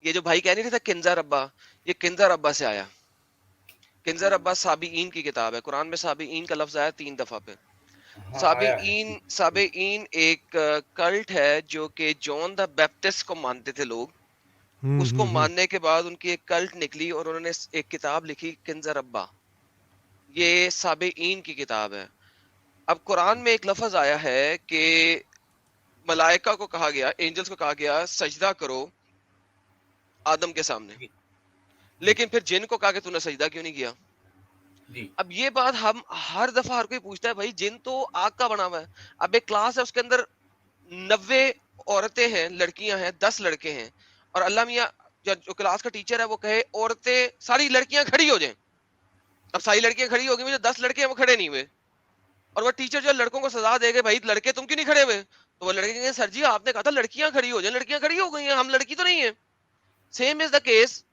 یہ جو بھائی کہہ نہیں رہا تھا کنزا ربا، یہ کنزا ربا سے آیا. کنزا ربا سابعین کی کتاب ہے، قرآن میں سابعین کا لفظ آیا 3 دفعہ پہ. ہاں آیا ہے. سابعین ایک کلٹ ہے جو کہ جون دا بیپٹسٹ کو مانتے تھے لوگ. اس کو ماننے کے بعد ان کی ایک کلٹ نکلی اور انہوں نے ایک کتاب لکھی کنزا ربا. یہ سابعین کی کتاب ہے. اب قرآن میں ایک لفظ آیا ہے کہ ملائکہ کو کہا گیا، اینجلز کو کہا گیا سجدہ کرو آدم کے سامنے، جی جی لیکن پھر جن کو کہا کہ تو نے سجدہ کیوں نہیں کیا. جی اب یہ بات ہم ہر دفعہ ہر کوئی پوچھتا ہے، بھائی جن تو آگ کا بنا ہوا ہے. اب ایک کلاس ہے اس کے اندر 90 عورتیں ہیں، لڑکیاں ہیں، 10 لڑکے ہیں، اور اللہ میاں جو کلاس کا ٹیچر ہے وہ کہے عورتیں ساری لڑکیاں کھڑی ہو جائیں. اب ساری لڑکیاں کھڑی ہو گئی، جو 10 لڑکے ہیں وہ کھڑے نہیں ہوئے، اور وہ ٹیچر جو لڑکوں کو سزا دے گے بھائی لڑکے تم کیوں نہیں کھڑے ہوئے، تو وہ لڑکے کہیں گے سر جی آپ نے کہا تھا لڑکیاں کھڑی ہو جائیں، لڑکیاں کھڑی ہو گئی ہیں، ہم لڑکی تو نہیں ہیں. سیم از دا کیس،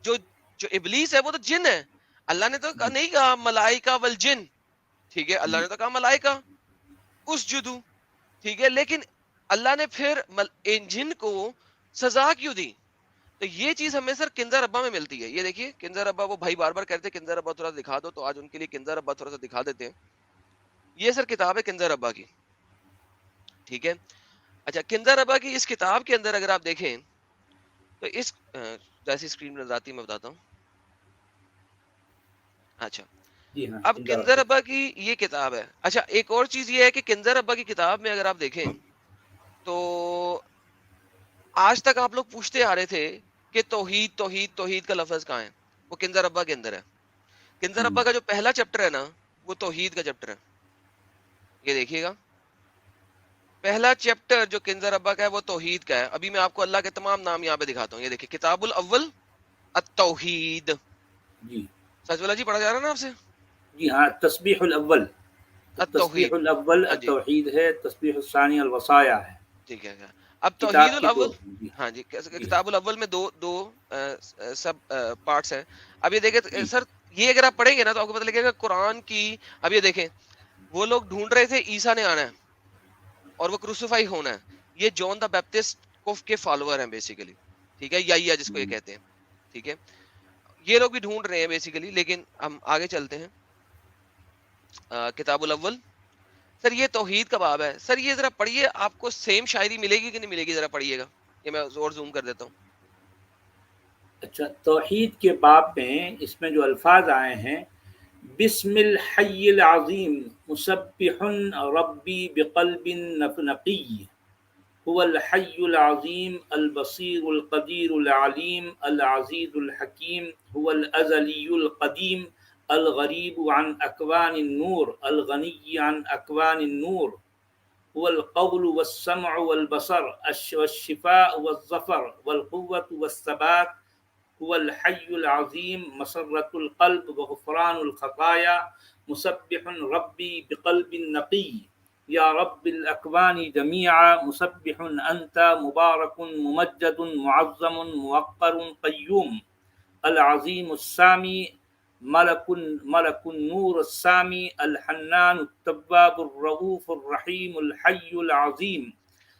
جو جو ابلیس ہے وہ تو جن ہے. اللہ نے تو جی نہیں کہا ملائکہ والجن، ٹھیک ہے، اللہ جی نے تو کہا ملائکہ اسجدو، ٹھیک ہے، لیکن اللہ نے پھر ان جن کو سزا کیوں دی. تو یہ چیز ہمیں سر کنزا ربا میں ملتی ہے. یہ دیکھیے کنزا ربا، وہ بھائی بار بار کہتے ہیں کنزا ربا تھوڑا سا دکھا دو، تو آج ان کے لیے کنزا ربا تھوڑا سا دکھا دیتے ہیں. یہ سر کتاب ہے کنزا ربا کی، ٹھیک ہے. اچھا کنزا ربا کی اس کتاب کے اندر اگر آپ دیکھیں تو اس جیسی اسکرین میں نظر آتی ہے میں بتاتا ہوں. اچھا جی ہاں اب زندہ کنزا رب. ربا کی یہ کتاب ہے. اچھا ایک اور چیز یہ ہے کہ کنزا ربا کی کتاب میں اگر آپ دیکھیں تو آج تک آپ لوگ پوچھتے آ رہے تھے کہ توحید توحید توحید کا لفظ کہاں ہے، وہ کنزا ربا کے اندر ہے. کنزا ربا کا جو پہلا چیپٹر ہے نا وہ توحید کا چیپٹر ہے. یہ دیکھیے گا پہلا چیپٹر جو کنزا ربا کا ہے وہ توحید کا ہے. ابھی میں آپ کو اللہ کے تمام نام یہاں پہ دکھاتا ہوں. یہ دیکھیے کتاب الاول التوحید. جی سچ والا جی پڑھا جا رہا ہے نا آپ سے؟ جی ہاں تسبیح الاول، تسبیح التوحید، الاول ہاں جی التوحید ہے، تسبیح الثانی الوصایا ہے. ٹھیک ہے. اب توحید کتاب کے دو. الاول، جی ہاں جی جی کتاب الاول میں دو سب پارٹس ہیں. اب یہ دیکھیں جی سر، یہ اگر آپ پڑھیں گے نا تو آپ کو پتہ لگے گا قرآن کی. اب یہ دیکھیں وہ لوگ ڈھونڈ رہے تھے عیسیٰ نے آنا ہے اور وہ کروسیفائی ہونا ہے. یہ جون دا بیپٹسٹ کے فالوور ہیں بیسیکلی، ٹھیک ہے، یا جس کو یہ کہتے ہیں، ٹھیک ہے. یہ لوگ بھی ڈھونڈ رہے ہیں بیسیکلی. لیکن ہم آگے چلتے ہیں. کتاب الاول سر یہ توحید کا باب ہے. سر یہ ذرا پڑھیے، آپ کو سیم شاعری ملے گی کہ نہیں ملے گی، ذرا پڑھیے گا. یہ میں زور زوم کر دیتا ہوں. اچھا توحید کے باب میں اس میں جو الفاظ آئے ہیں، بسم الحی العظیم مسبح ربی بقلب نقی هو الحی العظیم البصیر القدیر العلیم العزیز الحکیم هو الازلی القدیم الغریب عن اکوان النور الغنی عن اکوان النور هو القول والسمع والبصر والشفاء والظفر والقوة والثبات هو الحي العظيم مسرة القلب وغفران الخطايا مسبح ربي بقلب نقي يا رب الأكوان جميعا مسبح أنت مبارك ممجد معظم موقر قيوم العظيم السامي ملك النور السامي الحنان التواب الرؤوف الرحيم الحي العظيم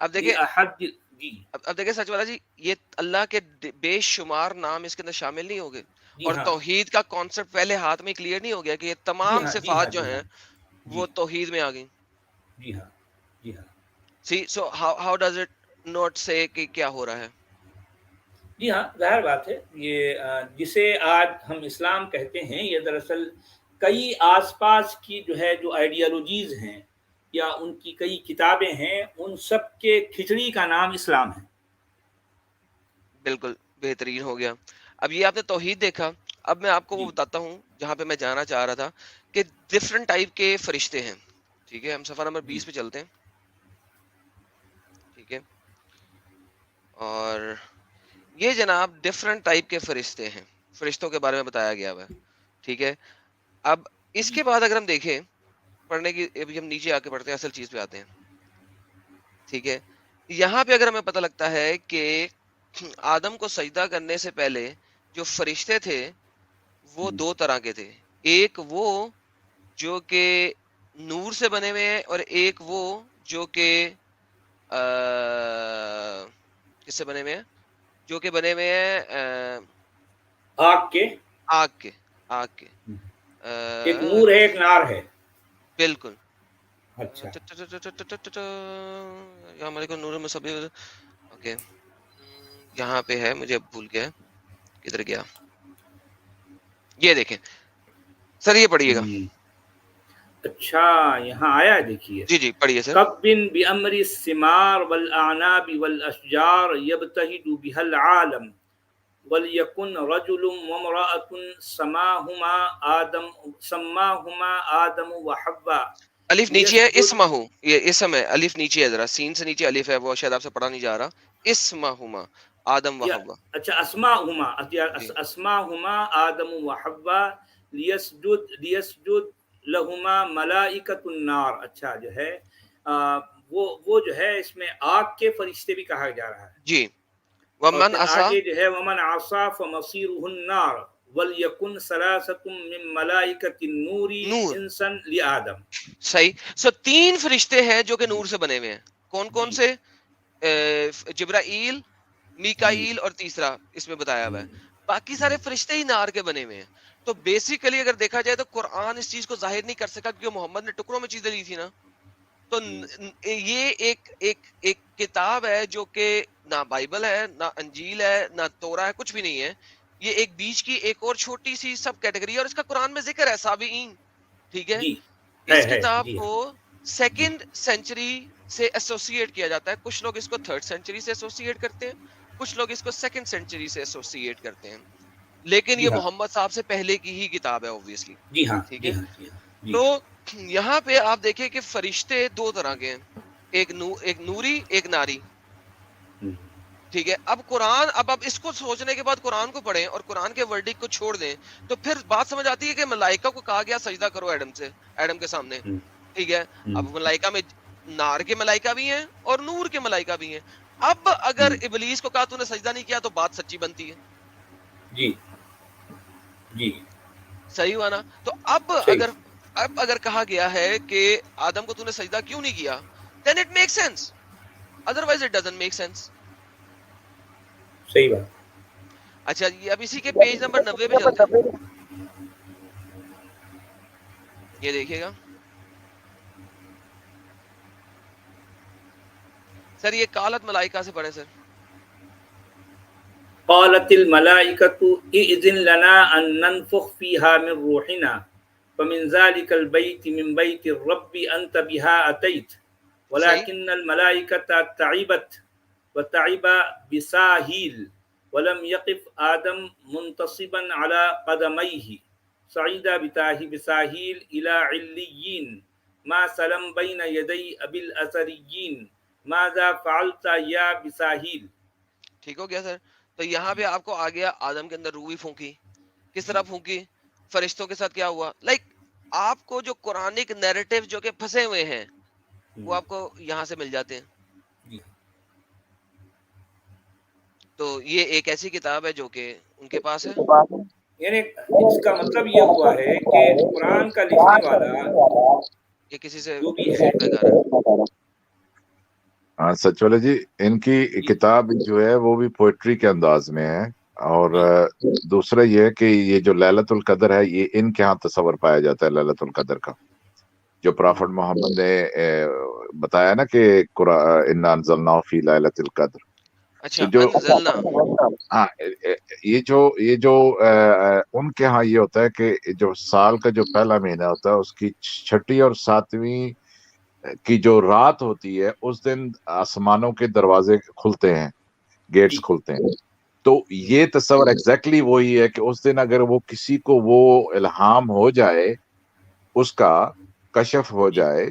اب دیکھیں، لأحد. جی اب دیکھیں سچ والا جی، یہ اللہ کے بے شمار نام اس کے اندر شامل نہیں ہوگے، جی اور ہاں توحید کا کانسیپٹ پہلے ہاتھ میں کلیئر نہیں ہو گیا کہ یہ جی تمام ہاں جی ہاں صفات جو جی ہاں ہیں جی وہ توحید میں آ گئی. جی ہاں جی ہاں see so how does it not say کہ کیا ہو رہا ہے. جی ہاں ظاہر بات ہے. یہ جسے آج ہم اسلام کہتے ہیں، یہ دراصل کئی آس پاس کی جو ہے جو آئیڈیالوجیز ہیں یا ان کی کئی کتابیں ہیں، ان سب کے کھچڑی کا نام اسلام ہے. بالکل بہترین ہو گیا. اب یہ آپ نے توحید دیکھا. اب میں آپ کو وہ جی بتاتا ہوں جہاں پہ میں جانا چاہ رہا تھا کہ ڈفرنٹ ٹائپ کے فرشتے ہیں. ٹھیک ہے، ہم صفحہ نمبر جی 20 پہ چلتے ہیں. ٹھیک ہے، اور یہ جناب ڈفرنٹ ٹائپ کے فرشتے ہیں، فرشتوں کے بارے میں بتایا گیا ہوا ہے. ٹھیک ہے، اب اس جی کے بعد اگر ہم دیکھیں پڑھنے کی، ابھی ہم نیچے آ کے پڑھتے ہیں، اصل چیز پہ آتے ہیں. ٹھیک ہے، یہاں پہ اگر ہمیں پتہ لگتا ہے کہ آدم کو سجدہ کرنے سے پہلے جو فرشتے تھے وہ 2 طرح کے تھے. ایک وہ جو کہ نور سے بنے ہوئے ہیں، اور ایک وہ جو کہ کس سے بنے ہوئے ہیں، جو کہ بنے ہوئے ہیں آگ کے آگ کے ایک نور ہے ایک نار ہے. بالکل. اچھا یا ہمارے کو نور مصبی. اوکے یہاں پہ ہے, مجھے بھول گیا کدھر گیا. یہ دیکھیں سر, یہ پڑھیے گا. اچھا یہاں آیا دیکھیے. جی جی پڑھیے سر. کب بأمر الثمار والاعناب والاشجار يبتهج بها العالم وليكن رجل وامرأة سماهما آدم وحواء. الف نیچے ہے, اسمہ, یہ اسم ہے, الف نیچے ہے, ذرا سین سے نیچے الف ہے, وہ شاید آپ سے پڑھا نہیں جا رہا. اسمہما آدم و حوا. اچھا اسماہما آدم و حوا لیسجد لہما ملائکۃ النار. اچھا جو ہے وہ جو ہے اس میں آگ کے فرشتے بھی کہا جا رہا ہے. جی. اور ومن پھر عصا, آگے جو ہے ومن عصا فمصیرہ النار ولیکن ثلاثۃ من ملائکۃ النور انسا لآدم. صحیح. سو 3 فرشتے ہیں جو کہ نور سے بنے ہوئے ہیں. کون کون سے؟ جبرائیل, میکائیل اور تیسرا اس میں بتایا ہوا ہے. باقی سارے فرشتے ہی نار کے بنے ہوئے ہیں. تو بیسیکلی اگر دیکھا جائے تو قرآن اس چیز کو ظاہر نہیں کر سکا کیونکہ محمد نے ٹکڑوں میں چیزیں لی تھی نا. تو یہ ایک کتاب ہے جو کہ نہ بائبل ہے, نہ انجیل ہے, نہ تورا ہے, کچھ بھی نہیں ہے. یہ ایک بیچ کی ایک اور چھوٹی سی سب کیٹیگری ہے, اور اس کا قرآن میں ذکر ہے سابعین. ٹھیک ہے. اس کتاب کو سیکنڈ سینچری سے ایسوسیٹ کیا جاتا ہے. کچھ لوگ اس کو تھرڈ سینچری سے ایسوسیٹ کرتے ہیں, کچھ لوگ اس کو سیکنڈ سینچری سے ایسوسیٹ کرتے ہیں, لیکن یہ محمد صاحب سے پہلے کی ہی کتاب ہے اوبویسلی. جی ہاں ٹھیک ہے. تو یہاں پہ آپ دیکھیں کہ فرشتے 2 طرح کے ہیں, ایک نوری ایک ناری. ٹھیک ہے. اب قرآن, اب اس کو سوچنے کے بعد قرآن کو پڑھیں اور قرآن کے ورڈک کو چھوڑ دیں تو پھر بات سمجھ آتی ہے کہ ملائکہ کو کہا گیا سجدہ کرو ایڈم کے سامنے. ٹھیک ہے. اب ملائکہ میں نار کے ملائکہ بھی ہیں اور نور کے ملائکہ بھی ہیں. اب اگر ابلیس کو کہا تو نے سجدہ نہیں کیا تو بات سچی بنتی ہے. جی جی صحیح ہوا نا. تو اب اگر کہا گیا ہے کہ آدم کو تو نے سجدہ کیوں نہیں کیا, then it makes sense, otherwise it doesn't make sense. صحیح بات. اچھا یہ اب اسی کے پیج نمبر 90 پہ چلتے ہیں. یہ دیکھیے گا سر, یہ قالت ملائکہ سے پڑھیں سر. قالت الملائکۃ اذن لنا ان ننفخ فیہا من روحنا فمن ذلك البيت من بيت الرب انت بها اتيت ولكن الملائكة تعبت وتعب بساهيل ولم يقف آدم منتصبا على قدميه صعد بساهيل إلى عليين ما سلم بين يدي أبي الأثريين ماذا فعلت يا بساهيل. ٹھیک ہو گیا سر. تو یہاں پہ آپ کو آ گیا آدم کے اندر روح بھی پھونکی. کس طرح پھونکی؟ فرشتوں کے ساتھ کیا ہوا؟ آپ کو جو قرآنک نیریٹو جو کہ پھنسے ہوئے ہیں وہ آپ کو یہاں سے مل جاتے ہیں. تو یہ ایک ایسی کتاب ہے جو کہ ان کے پاس ہے. یعنی اس کا مطلب یہ ہوا ہے کہ قرآن کا لکھنے والا یہ کسی سے جو بھی ہے. ہاں سچ والے جی, ان کی کتاب جو ہے وہ بھی پوئٹری کے انداز میں ہے. اور دوسرا یہ ہے کہ یہ جو لیلۃ القدر ہے یہ ان کے ہاں تصور پایا جاتا ہے لیلۃ القدر کا, جو پرافٹ محمد نے بتایا نا کہ انا انزلناہ فی لیلۃ القدر. اچھا انزلنا. ہاں یہ جو ان کے ہاں یہ ہوتا ہے کہ جو سال کا جو پہلا مہینہ ہوتا ہے اس کی 6 اور 7ویں کی جو رات ہوتی ہے اس دن آسمانوں کے دروازے کھلتے ہیں, گیٹس کھلتے ہیں. تو یہ تصور ایگزیکٹلی وہی ہے کہ اس دن اگر وہ کسی کو وہ الہام ہو جائے, اس کا کشف ہو جائے,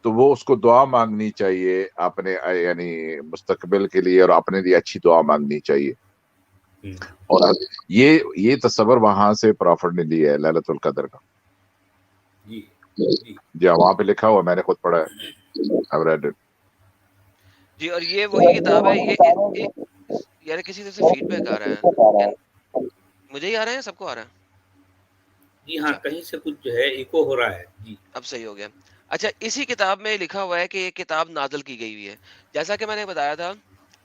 تو وہ اس کو دعا مانگنی چاہیے اپنے یعنی مستقبل کے لیے, اور اپنے لیے اچھی دعا مانگنی چاہیے. اور یہ تصور وہاں سے پرافٹ نے لیا ہے لیلۃ القدر کا. جی وہاں پہ لکھا ہوا, میں نے خود پڑھا ہے. جی اور یہ وہی کتاب ہے. یہ یار کسی طرح سے فیڈ بیک آ رہا ہے, مجھے ہی آ رہا ہے, سب کو آ رہا ہے؟ جی ہاں کہیں سے کچھ جو ہے ایکو ہو رہا ہے. جی اب صحیح ہو گیا. اچھا اسی کتاب میں لکھا ہوا ہے کہ یہ کتاب نازل کی گئی ہوئی ہے. جیسا کہ میں نے بتایا تھا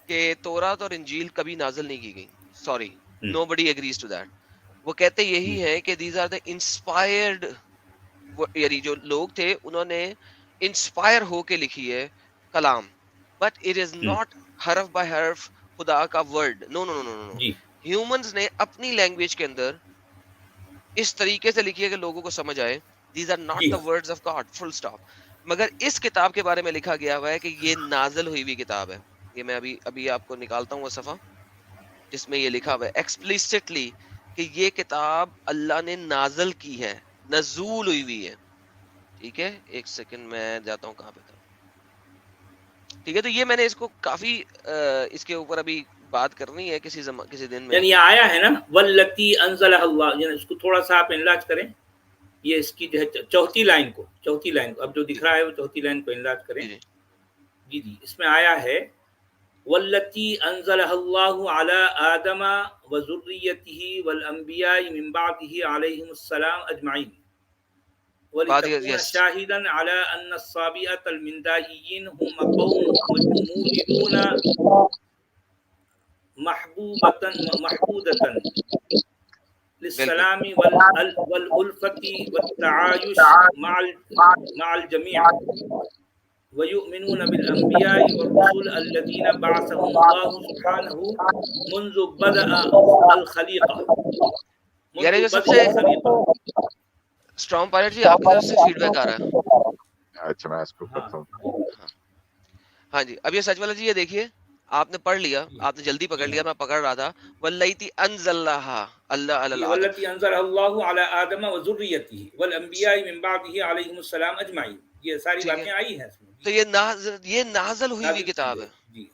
کہ تورات اور انجیل کبھی نازل نہیں کی گئی. Sorry, nobody agrees to that. وہ کہتے یہی ہے کہ these are the inspired, یعنی جو لوگ تھے انہوں نے انسپائر ہو کے لکھی ہے کلام, بٹ اٹ از ناٹ حرف بائی حرف خدا کا ورڈ. نو نو نو نو, جی ہیومنز نے اپنی لینگویج کے اندر اس طریقے سے لکھی ہے کہ لوگوں کو سمجھ آئے. دیز آر ناٹ جی the words of God, full stop. مگر اس کتاب کے بارے میں لکھا گیا ہوا ہے کہ یہ نازل ہوئی ہوئی کتاب ہے. یہ میں ابھی آپ کو نکالتا ہوں وہ صفحہ جس میں یہ لکھا ہوا ہے ایکسپلیسٹلی کہ یہ کتاب اللہ نے نازل کی ہے, نزول ہوئی ہوئی ہے. ٹھیک ہے, ایک سیکنڈ میں جاتا ہوں کہاں پہ تھا. ٹھیک ہے, تو یہ میں نے اس کو کافی اس کے اوپر ابھی بات کرنی ہے کسی دن میں. یعنی یہ آیا ہے نا واللتی انزلہ اللہ, یعنی اس کو تھوڑا سا آپ انلاج کریں, یہ اس کی جو ہے چوتھی لائن کو اب جو دکھ رہا ہے وہ چوتھی لائن کو انلاج کریں. جی جی جی, اس میں آیا ہے واللتی انزلہ اللہ علی آدم وذریتہ والانبیاء من بعدہ علیہم السلام اجمعین وَلِتَكُونَ شَاهِدًا عَلَىٰ أَنَّ الصَّابِئَةَ الْمِنْدَائِيِّينَ هُمْ قَوْمٌ مُوجِدُونَ محبودة للسلام والألفة والتعايش مع الجميع ويؤمنون بالأنبياء والرسل الذين بعثهم الله سبحانه منذ بدأ الخليقة. یعنی جو سب سے اسٹرانگ پائلٹ جی آپ کی طرف سے فیڈ بیک آ رہا ہے. اچھا میں اس کو کرتا ہوں. ہاں جی, اب یہ سچ والا جی, یہ دیکھیے آپ نے پڑھ لیا, آپ نے جلدی پکڑ لیا, میں پکڑ رہا تھا. واللتی انزلھا اللہ علی الآدم, واللتی انزلھا اللہ علی آدم وذریتہ والانبیاء من بعدہ علیہم السلام اجمعین, یہ ساری باتیں آئی ہیں اس میں. تو یہ نازل ہوئی ہوئی کتاب ہے,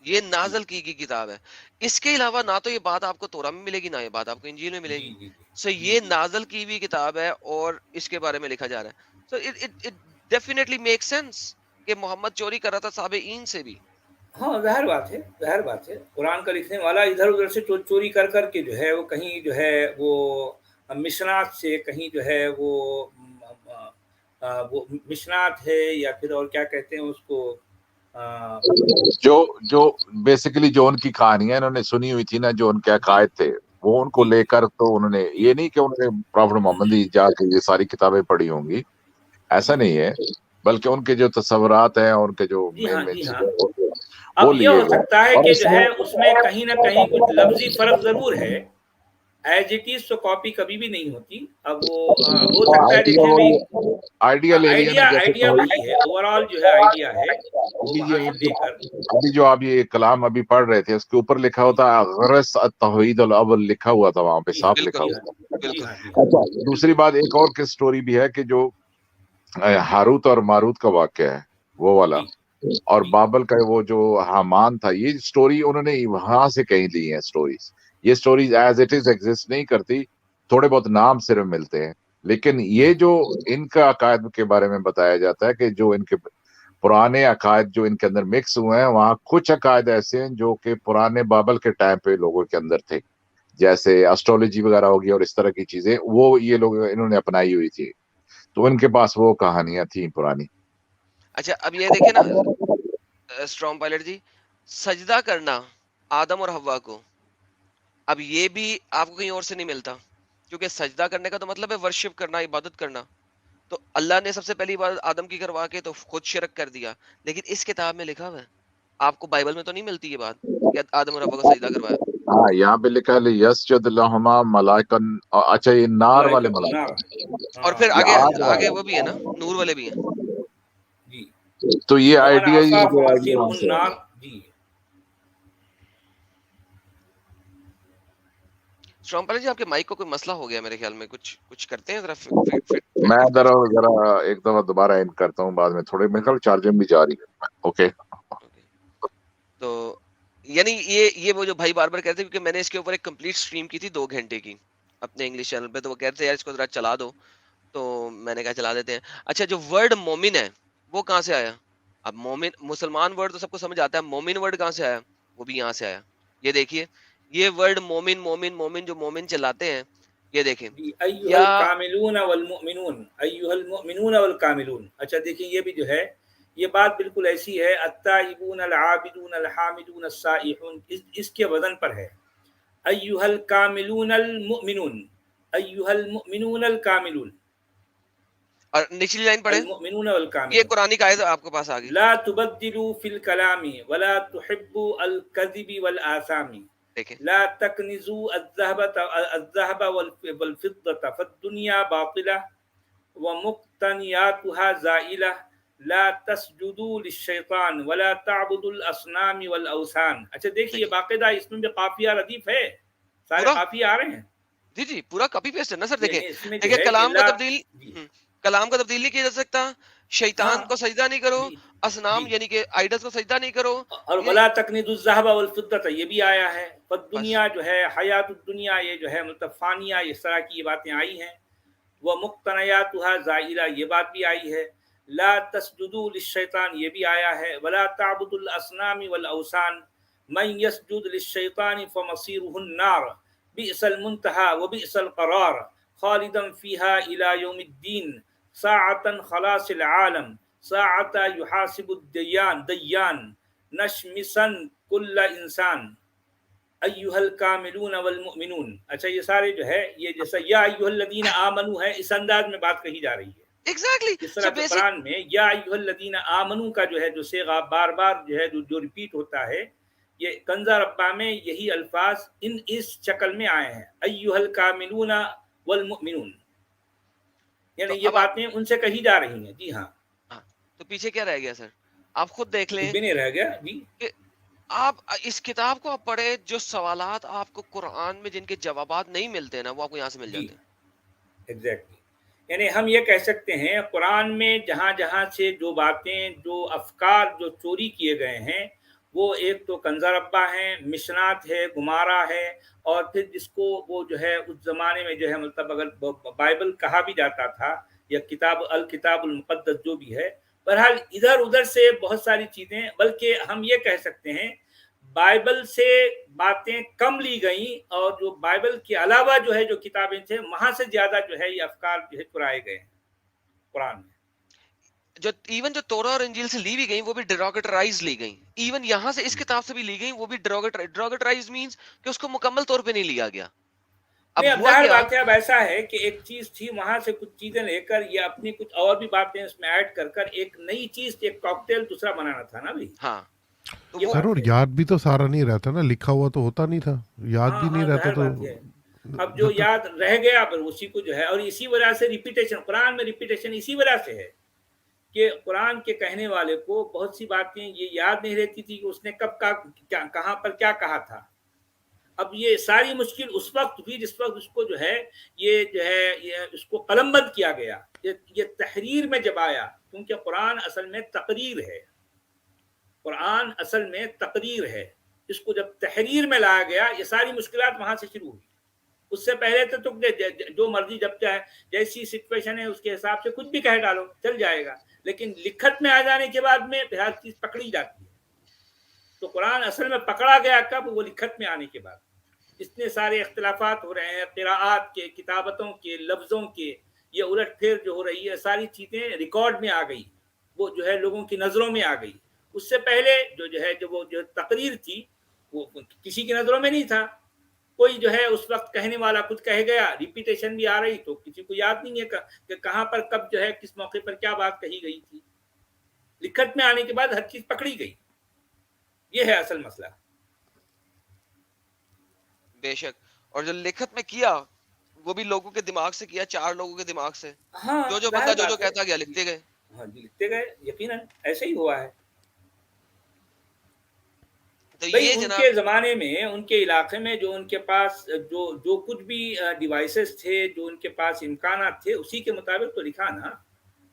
یہ نازل کی گئی کتاب ہے. اس کے علاوہ نہ تو یہ بات آپ کو تورات میں ملے گی, نہ یہ بات آپ کو انجیل میں ملے گی. سو یہ نازل کی ہوئی کتاب ہے اور اس کے بارے میں لکھا جا رہا ہے. So it definitely make sense کہ محمد چوری کر رہا تھا صابئین سے بھی. ہاں ظاہر بات ہے, قرآن کا لکھنے والا ادھر ادھر سے چوری کر کر کے جو ہے وہ کہیں جو ہے وہ مشنات سے, کہیں جو ہے وہ مشنات ہے یا پھر اور کیا کہتے ہیں اس کو, جو بیسیکلی جو ان کی کہانیاں انہوں نے سنی ہوئی تھی نا, جو ان کے عقائد تھے وہ ان کو لے کر, تو انہوں نے یہ نہیں کہ انہوں نے پروفٹ محمد جا کے یہ ساری کتابیں پڑھی ہوں گی, ایسا نہیں ہے, بلکہ ان کے جو تصورات ہیں, ان کے جو اب یہ ہو سکتا ہے کہ جو ہے اس میں کہیں نہ کہیں کچھ لفظی فرق ضرور ہے, ایز اٹ از تو کاپی کبھی بھی نہیں ہوتی. اب وہ ہو سکتا ہے دیکھیں بھائی آئیڈیا وہی ہے, اوور آل جو ہے آئیڈیا ہے وہاں سے لے کر. ابھی جو آپ یہ کلام ابھی پڑھ رہے تھے اس کے اوپر لکھا ہوتا ہے غرس التوحید الاول, لکھا ہوا تھا وہاں پہ, صاف لکھا ہوا. دوسری بات ایک اور کی سٹوری بھی ہے کہ جو ہاروت اور ماروت کا واقعہ ہے وہ والا, اور بابل کا وہ جو حامان تھا, یہ سٹوری انہوں نے وہاں سے کہیں لی ہیں سٹوریز. یہ stories as it is exist نہیں کرتی, تھوڑے بہت نام صرف ملتے ہیں. لیکن یہ جو ان کا عقائد کے بارے میں بتایا جاتا ہے کہ جو ان کے پرانے عقائد جو ان کے اندر مکس ہوئے ہیں, وہاں کچھ عقائد ایسے ہیں جو کہ پرانے بابل کے ٹائم پہ لوگوں کے اندر تھے, جیسے اسٹرولوجی وغیرہ ہوگی اور اس طرح کی چیزیں, وہ یہ لوگ انہوں نے اپنائی ہوئی تھی, تو ان کے پاس وہ کہانیاں تھیں پرانی. اچھا اب یہ دیکھیں نا اسٹرانگ پائلٹ جی, سجدہ کرنا آدم اور حوا کو, اب یہ بھی آپ کو کہیں اور سے نہیں ملتا, کیونکہ سجدہ کرنے کا تو مطلب ہے ورشپ کرنا, عبادت کرنا. تو اللہ نے سب سے پہلی بات آدم کی کروا کے تو خود شرک کر دیا, لیکن اس کتاب میں لکھا ہوا ہے, آپ کو بائبل میں تو نہیں ملتی یہ بات کہ آدم اور حوا کو سجدہ کروایا. ہاں یہاں پہ لکھا ہے یسجد لہما ملائکن, اچھا یہ نار والے ملائکہ, اور پھر آگے وہ بھی ہے نا, نور والے بھی ہیں. تو یہ آئیڈیا جی اسٹرانگ پائلٹ جی آپ کے مائک کو کوئی مسئلہ ہو گیا میرے خیال میں, کچھ کرتے ہیں ذرا. میں ذرا ایک دفعہ دوبارہ ان کرتا ہوں بعد میں, تھوڑے میرے خیال چارجنگ بھی جا رہی ہے. اوکے, تو یعنی یہ وہ جو بھائی بار بار کہتے ہیں, کیونکہ میں نے اس کے اوپر ایک کمپلیٹ سٹریم کی تھی 2 گھنٹے کی اپنے انگلش چینل پہ, تو وہ کہتے ہیں یار اس کو ذرا چلا دو, تو میں نے کہا چلا دیتے ہیں. اچھا جو ورڈ مومن ہے وہ کہاں سے آیا؟ اب مومن مسلمان ورڈ تو سب کو سمجھ آتا ہے, مومن ورڈ کہاں سے آیا؟ وہ بھی یہاں سے آیا. یہ دیکھیے یہ ورڈ مومن مومن مومن جو مومن چلاتے ہیں, یہ دیکھیں ایھا الکاملون والمؤمنون, ایھا المؤمنون والکاملون. اچھا دیکھیں یہ بھی جو ہے یہ بات بالکل ایسی ہے، التائبون العابدون الحامدون السائحون، اس کے وزن پر ہے، ایھا الکاملون المؤمنون، ایھا المؤمنون الکاملون، اور نچلی لائن پڑھیں، المؤمنون یہ والکاملون، قرآن کی آیت آپ کے پاس آ گئی. لا تبدلوا فی الکلام ولا تحبوا الکذب والآثام، دیکھیں لا تکنزوا الذهب والفضة فالدنیا باطلہ ومقتنیاتها زائلہ، لا تسجدوا للشیطان ولا تعبدوا الاصنام والاوثان۔ اچھا دیکھیے باقاعدہ اس میں بھی قافیہ ردیف ہے، سارے پورا قافیے آ رہے ہیں، جی جی پورا کاپی پیسٹ ہے نا سر. دیکھیں یعنی اس میں جو دیکھیں ہے کہ کلام کا لا تبدیل جی کلام کا تبدیل نہیں کیا جا سکتا. شیطان ہاں کو سجدہ نہیں کرو، جی اصنام جی، یعنی کہ آئیڈلز کو سجدہ نہیں کرو. اور یہ ولا تکنزوا الذهب والفضة یہ بھی آیا ہے، دنیا جو ہے حیات الدنیا یہ جو ہے مطلب فانیہ، اس طرح کی یہ باتیں آئی ہیں، وہ مقتنیاتها زائلہ یہ بات بھی آئی ہے، لا تسجدوا للشیطان یہ بھی آیا ہے، ولا تعبدوا الاصنام والاوثان من يسجد للشیطان فمصيره النار بئس المنتهى وبئس القرار خالدا فيها الى يوم الدين ساعة خلاص العالم ساعة يحاسب الديان نشمسا كل انسان ایھا الکاملون والمؤمنون۔ اچھا یہ سارے جو ہے یہ جیسا یا ایھا الذین آمنوا ہے، اس انداز میں بات کہی جا رہی ہے، ایگزیکٹلی اس سو طرح کہ بیسک. قرآن میں یا ایھا الذین آمنوا کا جو ہے جو صیغہ بار بار جو ہے جو ریپیٹ ہوتا ہے، یہ کنز ربا میں یہی الفاظ اس شکل میں آئے ہیں، ایھا الکاملون والمؤمنون، یعنی تو یہ اب باتیں ان سے کہی جا رہی ہیں۔ جی ہاں، ہاں تو پیچھے کیا رہ گیا سر؟ آپ خود دیکھ کچھ لیں بھی نہیں رہ گیا جی۔ کہ آپ اس کتاب کو آپ پڑھیں، جو سوالات آپ کو قرآن میں جن کے جوابات نہیں ملتے نا وہ آپ کو یہاں سے مل جی جاتے ہیں. ایگزیکٹلی، یعنی ہم یہ کہہ سکتے ہیں قرآن میں جہاں جہاں سے جو باتیں جو افکار جو چوری کیے گئے ہیں، وہ ایک تو کنز ربا ہے، مشنات ہے، گمارہ ہے، اور پھر جس کو وہ جو ہے اس زمانے میں جو ہے مطلب اگر بائبل کہا بھی جاتا تھا یا الکتاب المقدس جو بھی ہے، بہرحال ادھر ادھر سے بہت ساری چیزیں، بلکہ ہم یہ کہہ سکتے ہیں بائبل سے باتیں کم لی گئیں، اور جو بائبل کے علاوہ جو ہے جو کتابیں تھے وہاں سے زیادہ جو ہے یہ افکار جو ہے چرائے گئے ہیں قرآن میں۔ جو ایون جو تورا اور انجیل سے لی بھی گئیں وہ بھی ڈیروگیٹرائز لی گئیں. ایون یہاں سے اس کتاب سے بھی لی گئیں وہ بھی ڈیروگیٹرائز مینز کہ اس کو مکمل طور پہ نہیں لیا گیا. اب نہیں، اب ہوا ظاہر کیا؟ بات ہے، اب ایسا ہے کہ ایک چیز تھی وہاں سے کچھ چیزیں لے کر یا اپنی کچھ اور بھی باتیں اس میں ایڈ کر کر ایک نئی چیز، ایک کاکٹیل دوسرا بنانا تھا نا بھی، ہاں تو یہ وہ سر اور بات ہے۔ یاد بھی تو سارا نہیں رہتا نا، لکھا ہوا تو ہوتا نہیں تھا، یاد بھی نہیں ہاں رہتا ظاہر تو بات ہے، اب جو جب تک یاد رہ گیا پھر اسی کو جو ہے، اور اسی وجہ سے ریپیٹیشن قرآن میں، ریپیٹیشن اسی وجہ سے ہے کہ قرآن کے کہنے والے کو بہت سی باتیں یہ یاد نہیں رہتی تھی کہ اس نے کب کہاں پر کیا کہا تھا۔ اب یہ ساری مشکل اس وقت ہوئی جس وقت اس کو جو ہے یہ اس کو قلم بند کیا گیا، یہ تحریر میں جب آیا، کیونکہ قرآن اصل میں تقریر ہے، قرآن اصل میں تقریر ہے، اس کو جب تحریر میں لایا گیا یہ ساری مشکلات وہاں سے شروع ہوئی۔ اس سے پہلے تو جو مرضی جب چاہے جیسی سچویشن ہے اس کے حساب سے کچھ بھی کہہ ڈالو چل جائے گا، لیکن لکھت میں آ جانے کے بعد میں ہر چیز پکڑی جاتی ہے۔ تو قرآن اصل میں پکڑا گیا کب؟ وہ لکھت میں آنے کے بعد۔ اتنے سارے اختلافات ہو رہے ہیں، قراءات کے، کتابتوں کے، لفظوں کے، یہ الٹ پھیر جو ہو رہی ہے، ساری چیزیں ریکارڈ میں آ گئی، وہ جو ہے لوگوں کی نظروں میں آ گئی۔ اس سے پہلے وہ جو تقریر تھی وہ کسی کی نظروں میں نہیں تھا، کوئی جو ہے اس وقت کہنے والا کچھ کہہ گیا، ریپیٹیشن بھی آ رہی تو کسی کو یاد نہیں ہے کہ کہاں پر کب جو ہے کس موقع پر کیا بات کہی گئی تھی۔ لکھت میں آنے کے بعد ہر چیز پکڑی گئی، یہ ہے اصل مسئلہ۔ بے شک، اور جو لکھت میں کیا وہ بھی لوگوں کے دماغ سے کیا، 4 لوگوں کے دماغ سے، ہاں جو بندہ ظاہر جو بات ہے، کہتا گیا لکھتے گئے. ہاں جی لکھتے گئے، یقیناً ایسے ہی ہوا ہے۔ تو بھئی یہ ان جناب کے زمانے میں، ان کے علاقے میں جو ان کے پاس جو کچھ بھی ڈیوائسز تھے، جو ان کے پاس امکانات تھے، اسی کے مطابق تو لکھا نا،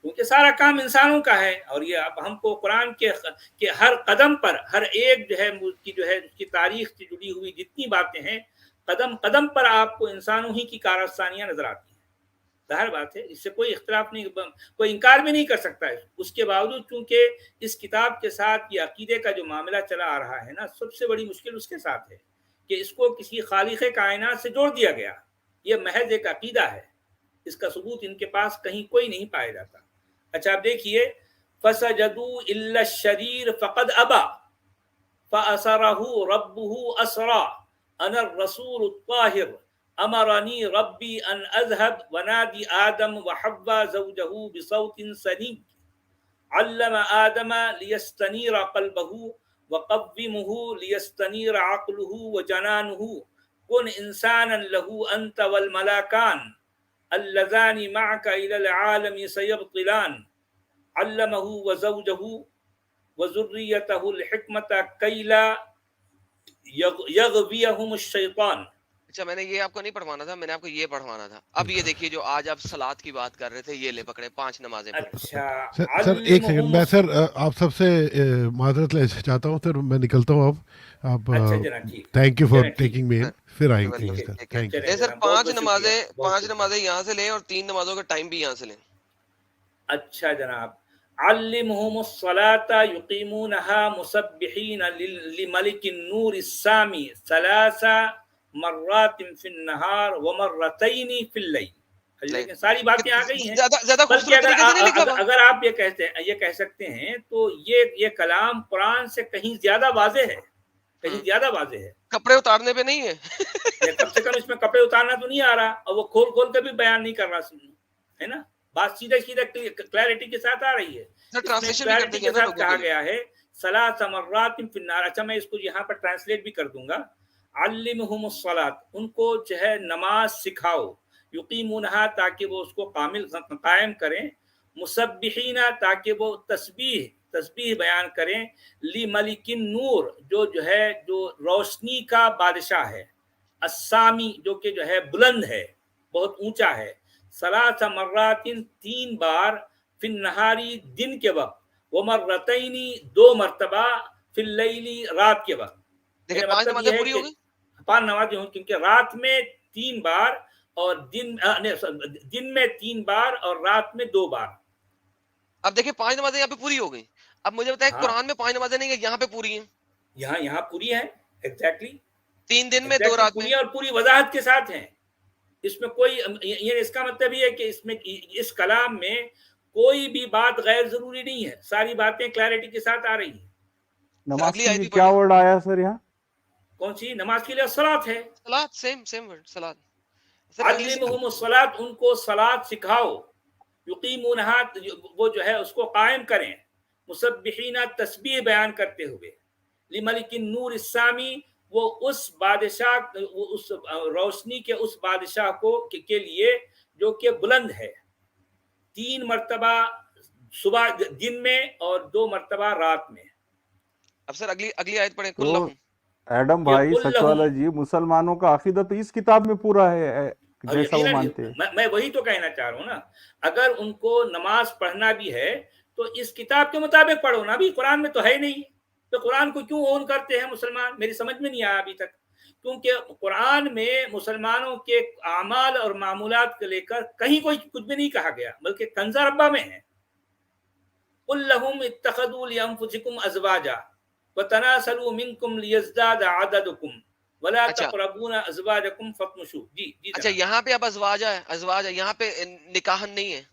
کیونکہ سارا کام انسانوں کا ہے۔ اور یہ اب ہم کو قرآن کے ہر قدم پر، ہر ایک جو ہے ملک کی جو ہے اس کی تاریخ سے جڑی ہوئی جتنی باتیں ہیں، قدم قدم پر آپ کو انسانوں ہی کی کارستانیاں نظر آتی ہیں۔ ظاہر بات ہے، اس سے کوئی اختلاف نہیں، کوئی انکار بھی نہیں کر سکتا ہے۔ اس کے باوجود چونکہ اس کتاب کے ساتھ یہ عقیدے کا جو معاملہ چلا آ رہا ہے نا، سب سے بڑی مشکل اس کے ساتھ ہے کہ اس کو کسی خالق کائنات سے جوڑ دیا گیا۔ یہ محض ایک عقیدہ ہے، اس کا ثبوت ان کے پاس کہیں کوئی نہیں پایا جاتا۔ اچھا اب دیکھیے، فسجدوا الا الشرير فقد ابى فأسره ربه أسرا أنا الرسول الطاهر أمرني ربي أن أذهب ونادي آدم وحواء زوجه بصوت سني علم آدم ليستنير قلبه وقومه ليستنير عقله وجنانه كن إنسانا له أنت والملاكان اللذان معك إلى العالم سيبطلان علمه وزوجه وذريته الحکمت کی لا یغویہم الشیطان. اچھا میں نے یہ آپ کو نہیں پڑھوانا تھا, میں نے آپ کو یہ پڑھوانا تھا. اب یہ دیکھیے جو آج آپ صلاۃ کی بات کر رہے تھے, یہ لے پکڑے 5 نمازیں. اچھا سر ایک سیکنڈ, میں سر آپ سب سے معذرت لے چاہتا ہوں, پھر میں نکلتا ہوں. اب آپ thank you for taking me in, پھر آئیں گے. Thank you sir. 5 نمازیں یہاں سے لیں اور 3 نمازوں کا ٹائم بھی یہاں سے لیں. اچھا جناب, علمهم الصلاة يقيمونها مسبحين لملك النور السامي 3 مرات في النهار ومرتين في الليل. لیکن ساری باتیں آ گئی ہیں. زیادہ خوبصورت طریقے سے نہیں لکھا ہوا. اگر آپ یہ کہہ سکتے ہیں تو یہ کلام قرآن سے کہیں زیادہ واضح ہے, کہیں زیادہ واضح ہے. کپڑے اتارنے پہ نہیں ہے, کم سے کم اس میں کپڑے اتارنا تو نہیں آ رہا, اور وہ کھول کے بھی بیان نہیں کر رہا, ہے نا. بات سیدھا کلیئرٹی کے ساتھ آ رہی ہے. کلیئرٹی کے ساتھ کہا گیا ہے 3 مرات فی النار. اچھا میں اس کو یہاں پر ٹرانسلیٹ بھی کر دوں گا. علمہم الصلاۃ, ان کو جو ہے نماز سکھاؤ, یقیمونہا تاکہ وہ اس کو قائم کریں, مسبحین تاکہ وہ تسبیح بیان کریں, لملک النور جو ہے جو روشنی کا بادشاہ ہے, السامی جو کہ جو ہے بلند ہے, بہت اونچا ہے, 3 مرات 3 بار, فی النہاری دن کے وقت, ومرتین 2 مرتبہ, فی اللیل رات کے وقت. دیکھیں 5 نمازیں پوری ہو گئی. 5 نمازیں ہوں, کیونکہ رات میں 3 بار اور دن میں 3 بار اور رات میں 2 بار. اب دیکھیں 5 نمازیں یہاں پہ پوری ہو گئی. اب مجھے بتائیں قرآن میں 5 نمازیں نہیں ہیں, یہاں پہ پوری ہیں. یہاں پوری ہیں, ایگزیکٹلی 3 دن میں 2 رات میں, اور پوری وضاحت کے ساتھ ہیں. اس میں کوئی, یہ اس کا مطلب یہ ہے کہ اس میں اس کلام میں کوئی بھی بات غیر ضروری نہیں ہے, ساری باتیں کلیئرٹی کے ساتھ آ رہی ہیں. نماز کے لیے کیا ورڈ آیا سر یہاں؟ کون سی نماز کے لیے؟ صلاۃ ہے. صلاۃ, سیم ورڈ صلاۃ. علمہم الصلاۃ, ان کو صلاۃ سکھاؤ, یقیمونہا وہ جو ہے اس کو قائم کریں, مسبحین تسبیح بیان کرتے ہوئے, لملک النور السامی وہ اس بادشاہ, اس روشنی کے اس بادشاہ کو کے لیے جو کہ بلند ہے, 3 مرتبہ صبح دن میں اور 2 مرتبہ رات میں. اب سر اگلی آیت پڑھیں. کل لہم, ایڈم بھائی سچوالا جی, مسلمانوں کا عقیدہ تو اس کتاب میں پورا ہے جیسا وہ مانتے ہیں. میں وہی تو کہنا چاہ رہا ہوں نا, اگر ان کو نماز پڑھنا بھی ہے تو اس کتاب کے مطابق پڑھو نا. بھی قرآن میں تو ہے نہیں, تو قرآن کو کیوں اون کرتے ہیں مسلمان؟ میری سمجھ میں نہیں آیا ابھی تک. کیونکہ قرآن میں مسلمانوں کے اعمال اور معمولات کو لے کر کہیں کوئی کچھ بھی نہیں کہا گیا, بلکہ کنز ربا میں ہے. قل لهم اتخذوا لانفسكم ازواجا وتناسلوا منكم ليزداد عددكم ولا تقربون ازواجكم فتنشوا. جی اچھا یہاں پہ اب ازواج ہے, یہاں پہ نکاحن نہیں ہے,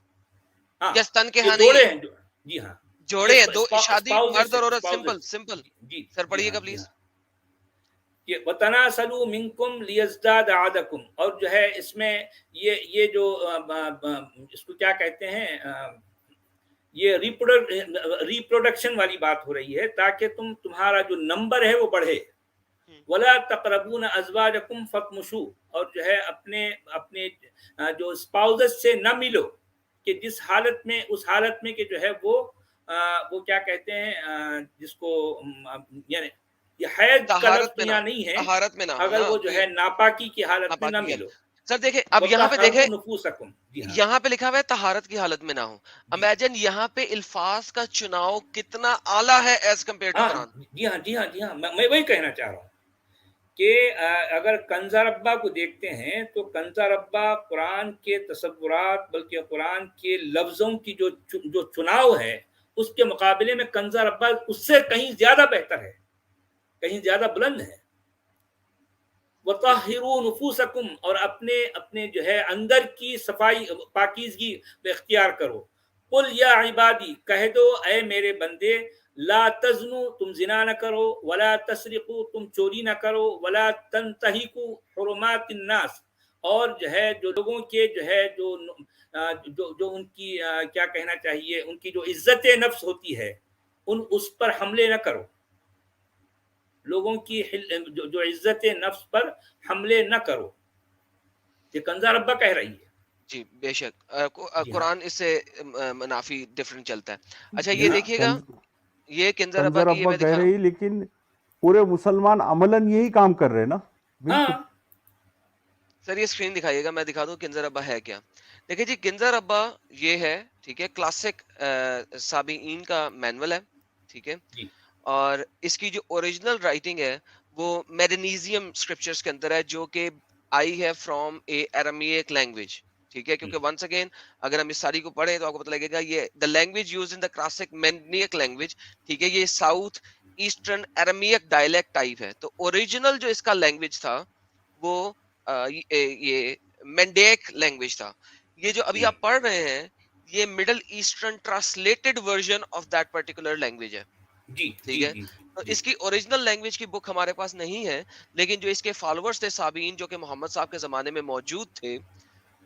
یستن کے ہاں نہیں ہے. جی ہاں جوڑے ہیں, 2 شادی, مرد اور عورت, سمپل. جی سر پڑھیے گا پلیز. کہ وَتَنَاسَلُوا مِنْكُمْ لِيَزْدَادَ عَدَكُمْ, اور جو ہے اس میں یہ جو اس کو کیا کہتے ہیں, یہ ریپروڈکشن والی بات ہو رہی ہے, تاکہ تمہارا جو نمبر ہے وہ بڑھے. وَلَا تَقْرَبُونَ أَزْوَاجَكُمْ فَتْمُشُوا, اور جو ہے اپنے جو اسپاؤزز سے نہ ملو, کہ جس حالت میں, اس حالت میں کہ جو ہے وہ کیا کہتے ہیں جس کو, یعنی یہ حیض کا لفظ یہاں نہیں ہے, اگر وہ جو ہے ناپاکی کی حالت میں نہ ملو. سر دیکھیں اب یہاں پہ دیکھیں, یہاں پہ لکھا ہوا ہے طہارت کی حالت میں نہ ہو. امیجن یہاں پہ الفاظ کا چناؤ کتنا اعلیٰ ہے ایز کمپیئر ٹو قرآن. جی ہاں میں وہی کہنا چاہ رہا ہوں کہ اگر کنز ربا کو دیکھتے ہیں تو کنز ربا قرآن کے تصورات, بلکہ قرآن کے لفظوں کی جو چناؤ ہے, اس کے مقابلے میں کنز ربا اس سے کہیں زیادہ بہتر ہے, کہیں زیادہ بلند ہے. وَطَهِّرُوا نُفُوسَكُمْ, اور اپنے جو ہے اندر کی صفائی پاکیزگی اختیار کرو. قل یا عبادی، کہہ دو اے میرے بندے، لا تزنو، تم زنا نہ کرو، ولا تسرقو، تم چوری نہ کرو، ولا تنتہکو حرمات الناس، اور جو ہے جو لوگوں کے جو ہے جو ان کی کیا کہنا چاہیے، ان کی جو عزت نفس ہوتی ہے اس پر حملے نہ کرو، لوگوں کی جو عزت نفس پر حملے نہ کرو، یہ کنزا ربا کہہ رہی ہے. جی بے شک جی ہاں قرآن اس سے منافی ڈفرنٹ چلتا ہے. اچھا جی یہ ہاں دیکھیے گا، یہ کنزا ربا کنزر کی یہ ابا میں کہہ دکھا رہی، لیکن پورے مسلمان عملاً یہی کام کر رہے ہیں نا. بالکل. ہاں سر یہ اسکرین دکھائیے گا، میں دکھا دوں کنزر ابا ہے کیا. دیکھیں جی کنزر ابا یہ ہے، ٹھیک ہے، کلاسک سابعین کا مینول ہے، ٹھیک ہے، جی اور اس کی جو اوریجنل رائٹنگ ہے وہ میڈنیزیم اسکرپچرز کے اندر ہے، جو کہ آئی ہے فرام اے ایرامیک لینگویج، ٹھیک ہے، کیونکہ ونس اگین اگر ہم اس ساری کو پڑھیں تو آپ کو پتہ لگے گا یہ the language use in the classic Mandaic language, ٹھیک ہے، یہ south eastern Aramaic dialect type ہے. تو اوریجنل جو اس کا لینگویج تھا وہ یہ مینڈیک لینگویج تھا. یہ جو ابھی آپ پڑھ رہے ہیں یہ middle eastern translated version of that particular language ہے، جی ٹھیک جی ہے. جی تو جی اس کی اوریجنل لینگویج کی بک ہمارے پاس نہیں ہے، لیکن جو اس کے فالوورز تھے سابعین جو کہ محمد صاحب کے زمانے میں موجود تھے،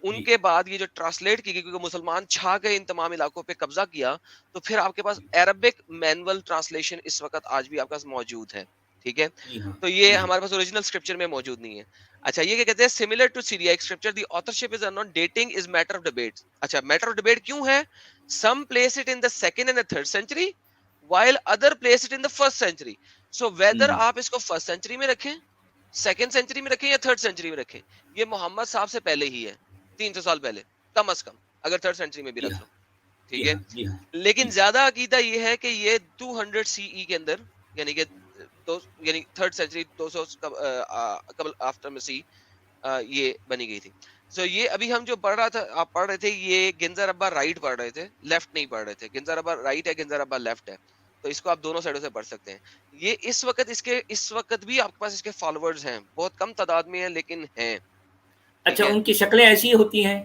ان جی کے بعد یہ جو ٹرانسلیٹ کی گئی، کیونکہ مسلمان چھا گئے ان تمام علاقوں پہ قبضہ کیا، تو پھر آپ کے پاس عربک مینول ٹرانسلیشن اس وقت آج بھی آپ کے پاس موجود ہے، ٹھیک ہے. جی ہاں تو یہ جی ہاں ہمارے پاس اوریجنل اسکرپچر میں موجود نہیں ہے. اچھا یہ کیا کہتے ہیں، similar to Syriac scripture the authorship is unknown, dating is matter of debate. اچھا میٹر آف ڈیبیٹ کیوں ہے؟ Some place it in the second and third century while other place it in the first century. So whether آپ اس کو first century میں رکھیں، second century میں رکھیں یا تھرڈ سینچری میں رکھیں، یہ محمد صاحب سے پہلے ہی ہے، 300 سال پہلے کم از کم، اگر تھرڈ سینچری میں بھی جی رکھ ہاں لو، جی ٹھیک ہے. ہاں جی ہاں لیکن جی زیادہ عقیدہ یہ ہے کہ یہ 200 سی ای کے اندر، یعنی کہ یعنی تھرڈ سینچری 200 قبل آفٹر مسیح یہ بنی گئی تھی. سو یہ ابھی ہم جو پڑھ رہا تھا، آپ پڑھ رہے تھے، یہ گنزا ربا رائٹ پڑھ رہے تھے، لیفٹ نہیں پڑھ رہے تھے. گنزا ربا رائٹ ہے، گنزا ربا لیفٹ ہے، تو اس کو آپ دونوں سائڈوں سے پڑھ سکتے ہیں. یہ اس وقت بھی آپ کے پاس اس کے فالوورز ہیں، بہت کم تعداد میں ہیں لیکن ہیں، ٹھیک اچھا ہے. ان کی شکلیں ایسی ہوتی ہیں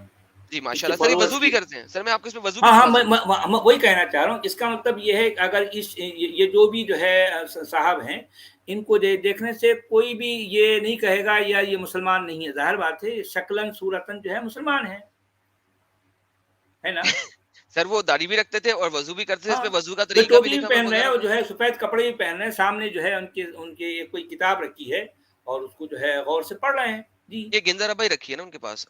جی اس ماشاء کے اللہ. سر یہ فالوورز وضو بھی کی؟ کرتے ہیں، سر میں آپ کو اس میں وضو بھی ہاں دکھا ہاں سکتا ہوں. میں وہی کہنا چاہ رہا ہوں. اس کا مطلب یہ ہے کہ اگر یہ جو بھی جو ہے صاحب ہیں، ان کو دیکھنے سے کوئی بھی یہ نہیں کہے گا یا یہ مسلمان نہیں ہے. ظاہر بات ہے شکلاً صورتاً جو ہے مسلمان ہے نا. سر وہ داڑھی بھی رکھتے تھے اور وضو بھی کرتے تھے، اس ہاں پہ وضو کا جو طریقہ بھی ٹوپی بھی لکھا ہوا پہن رہے ہیں وغیرہ اور جو وغیرہ. ہے سفید کپڑے بھی پہن رہے ہیں، سامنے جو ہے ان کے کوئی کتاب رکھی ہے اور اس کو جو ہے غور سے پڑھ رہے ہیں. جی یہ گنزا ربا ہی رکھی ہے نا ان کے پاس.